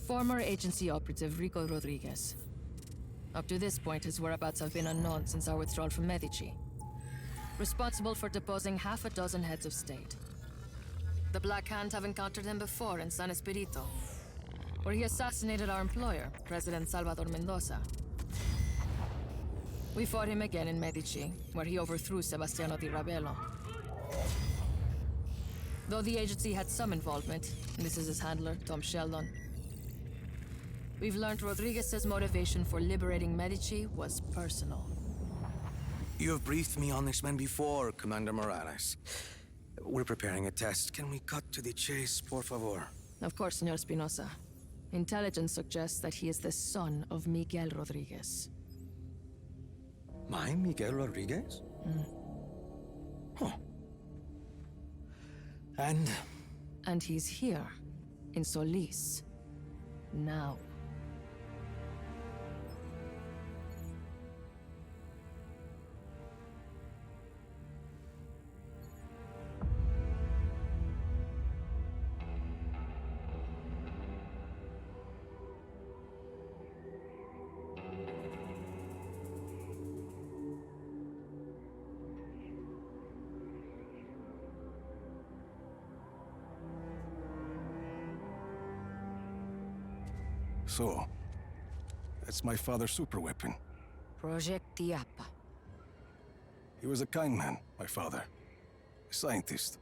Former agency operative Rico Rodriguez. Up to this point, his whereabouts have been unknown since our withdrawal from Medici. Responsible for deposing half a dozen heads of state. The Black Hand have encountered him before in San Espirito, where he assassinated our employer, President Salvador Mendoza. We fought him again in Medici, where he overthrew Sebastiano di Rabello. Though the agency had some involvement, this is his handler, Tom Sheldon. We've learned Rodriguez's motivation for liberating Medici was personal. You have briefed me on this man before, Commander Morales. We're preparing a test. Can we cut to the chase, por favor? Of course, Senor Espinosa. Intelligence suggests that he is the son of Miguel Rodriguez. My Miguel Rodriguez? Huh. And? And he's here, in Solis, now. So, that's my father's superweapon. Project Diapa. He was a kind man, my father. A scientist.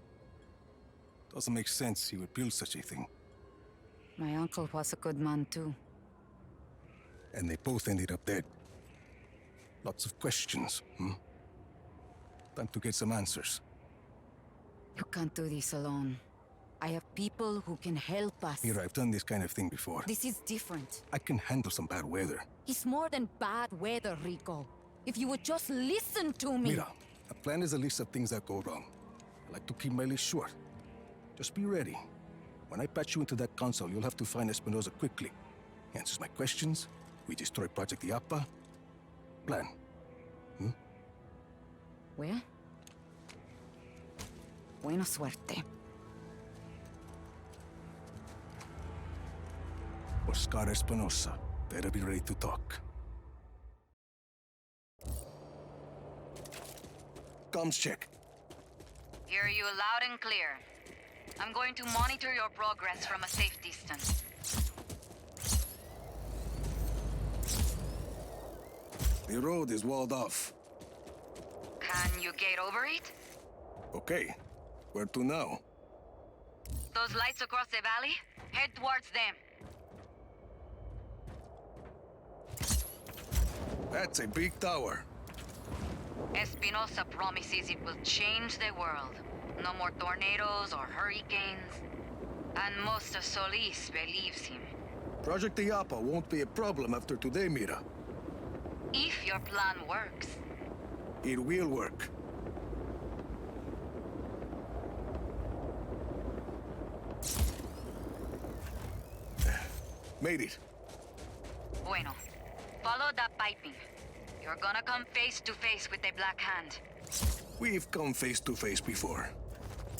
Doesn't make sense he would build such a thing. My uncle was a good man too. And they both ended up dead. Lots of questions, Time to get some answers. You can't do this alone. I have people who can help us. Mira, I've done this kind of thing before. This is different. I can handle some bad weather. It's more than bad weather, Rico. If you would just listen to me. Mira, a plan is a list of things that go wrong. I like to keep my list short. Just be ready. When I patch you into that console, you'll have to find Espinosa quickly. He answers my questions, we destroy Project Diapa. Plan. Where? Buena suerte. Oscar Espinosa, better be ready to talk. Comms check. Hear you loud and clear. I'm going to monitor your progress from a safe distance. The road is walled off. Can you get over it? Okay. Where to now? Those lights across the valley? Head towards them. That's a big tower. Espinosa promises it will change the world. No more tornadoes or hurricanes. And most of Solis believes him. Project Diapa won't be a problem after today, Mira. If your plan works. It will work. Made it. Bueno. Follow that piping. You're gonna come face to face with the Black Hand. We've come face to face before.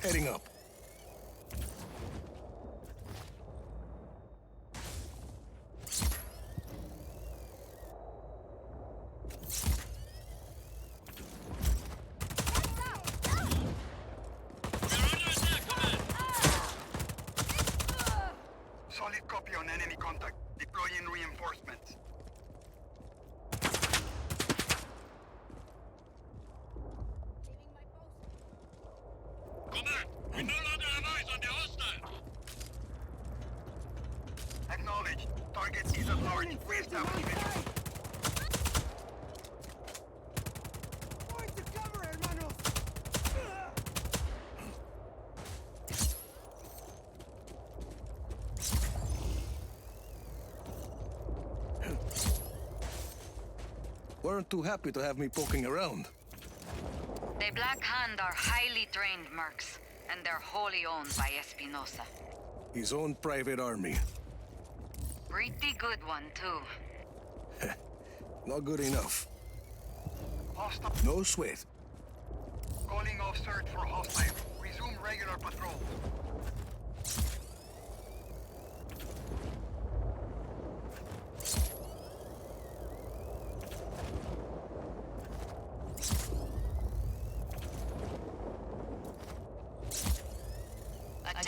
Heading up. Solid copy on enemy contact. Deploying reinforcements. Command, we no longer have eyes on the hostile. Acknowledged. Target is at large. Reestablish visual. Weren't too happy to have me poking around. The Black Hand are highly trained mercs, and they're wholly owned by Espinosa. His own private army. Pretty good one, too. Not good enough. Hostile. No sweat. Calling off search for hostile. Resume regular patrol.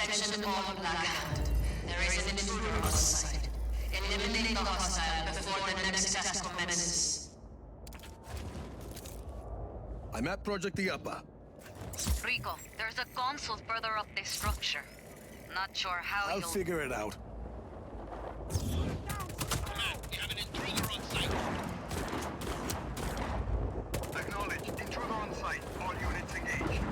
Attention all Black Hand. There is an intruder on site. Eliminate the hostile before the next test commences. I'm at Project Iapa. Rico, there's a console further up this structure. Not sure how I'll you'll... figure it out. Command, we have an intruder on site. Acknowledged. Intruder on site. All units engaged.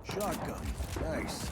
Shotgun. Nice.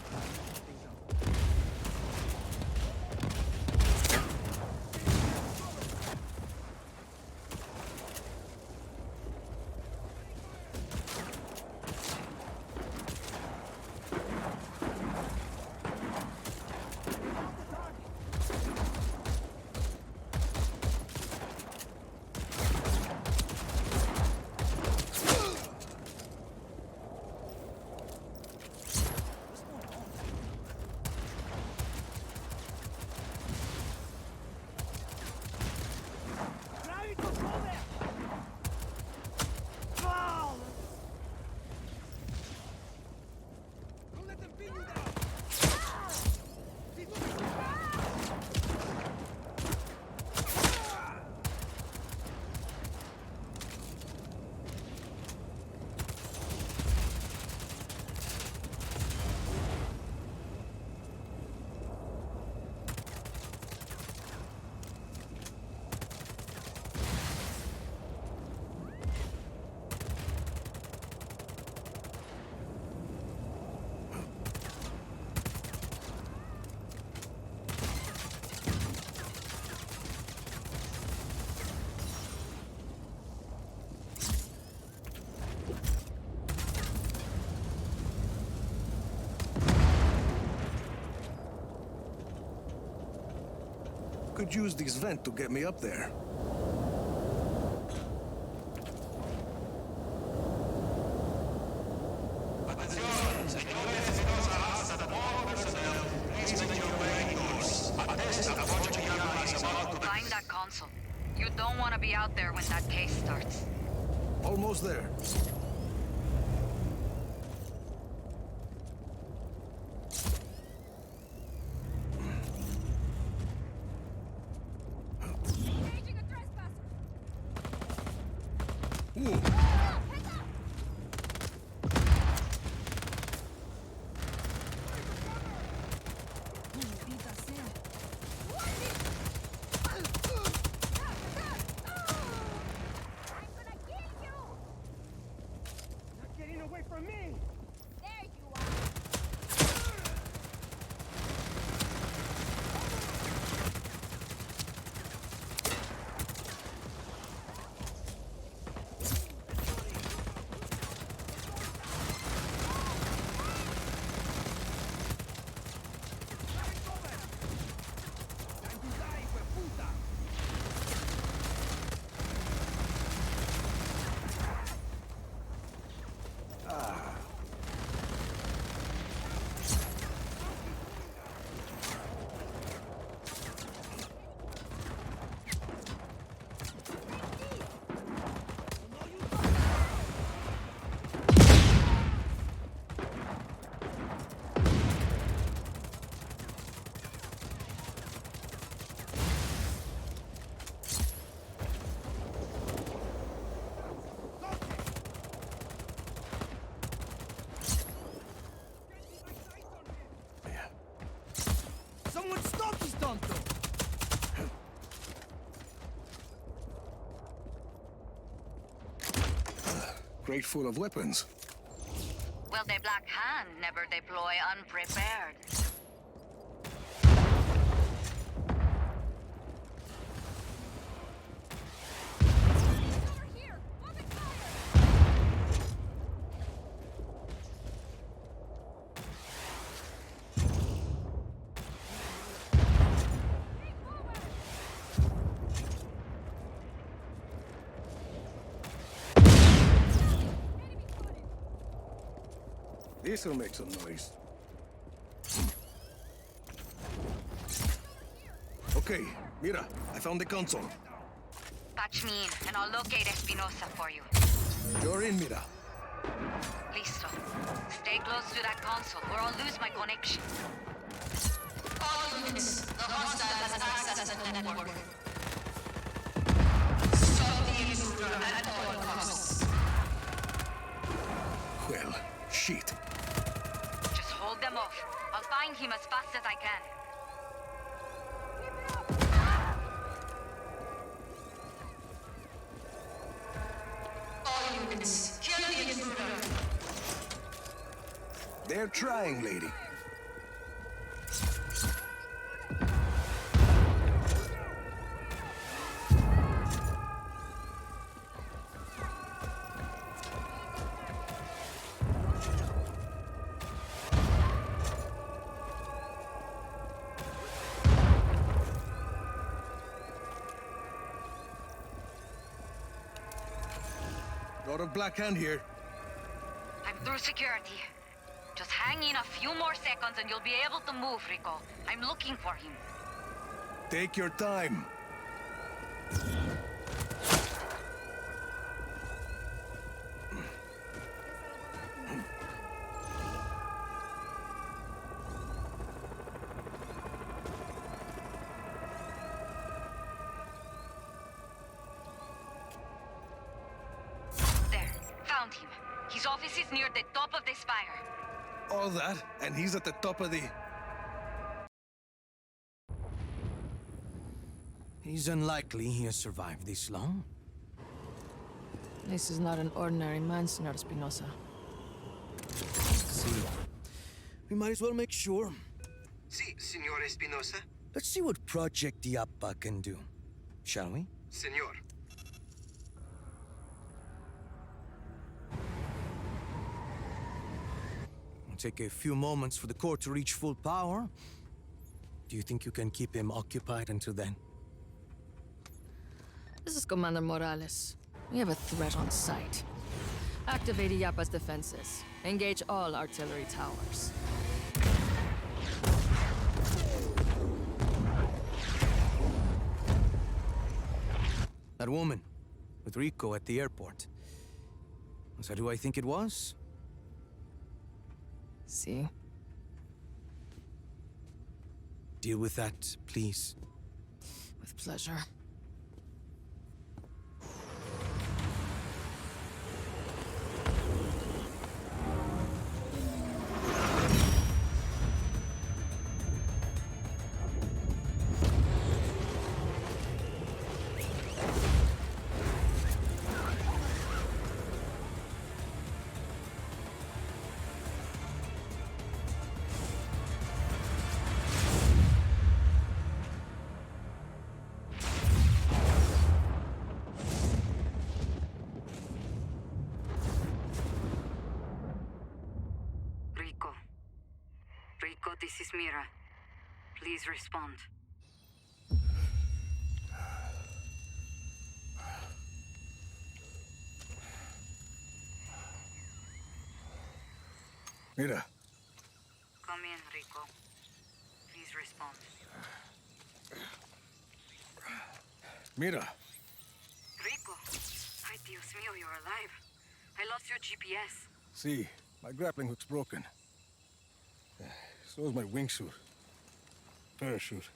Could use this vent to get me up there. Find that console. You don't want to be out there when that case starts. Almost there. Ooh. Crate full of weapons. Well, the Black Hand never deploy unprepared. This'll make some noise. Okay, Mira, I found the console. Patch me in, and I'll locate Espinosa for you. You're in, Mira. Listo. Stay close to that console, or I'll lose my connection. All units, the hostile has access to the network. Stop the intruder at all costs. Well, shit. Just hold them off. I'll find him as fast as I can. All units, kill the intruder. They're trying, lady. Lot of black hand here. I'm through security. Just hang in a few more seconds and you'll be able to move, Rico. I'm looking for him. Take your time. There, found him. His office is near the top of the spire. All that, and he's at the top of the... He's unlikely he has survived this long. This is not an ordinary man, Senor Espinosa. See, we might as well make sure. Sí, Señor Espinosa. Let's see what Project Diapa can do, shall we? Señor. It'll take a few moments for the core to reach full power. Do you think you can keep him occupied until then? This is Commander Morales. We have a threat on sight. Activate Iapa's defenses. Engage all artillery towers. That woman, with Rico at the airport. Was that who I think it was? See? Deal with that, please. With pleasure. Rico, this is Mira. Please respond. Mira, Come in, Rico. Please respond. Mira. Rico! Ay, Dios mío, you're alive. I lost your GPS. See, my grappling hook's broken. So is my wingsuit. Parachute.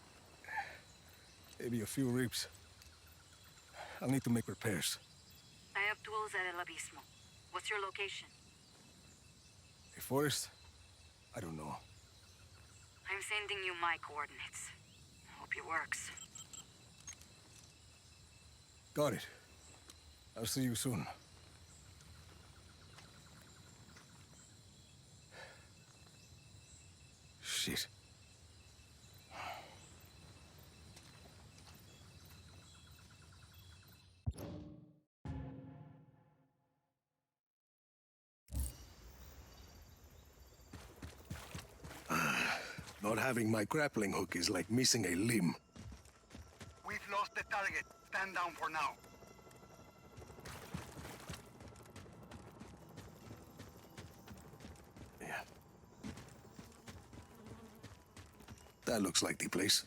Maybe a few ribs. I'll need to make repairs. I have tools at El Abismo. What's your location? A forest? I don't know. I'm sending you my coordinates. Hope it works. Got it. I'll see you soon. Shit. Not having my grappling hook is like missing a limb. We've lost the target. Stand down for now. Yeah. That looks like the place.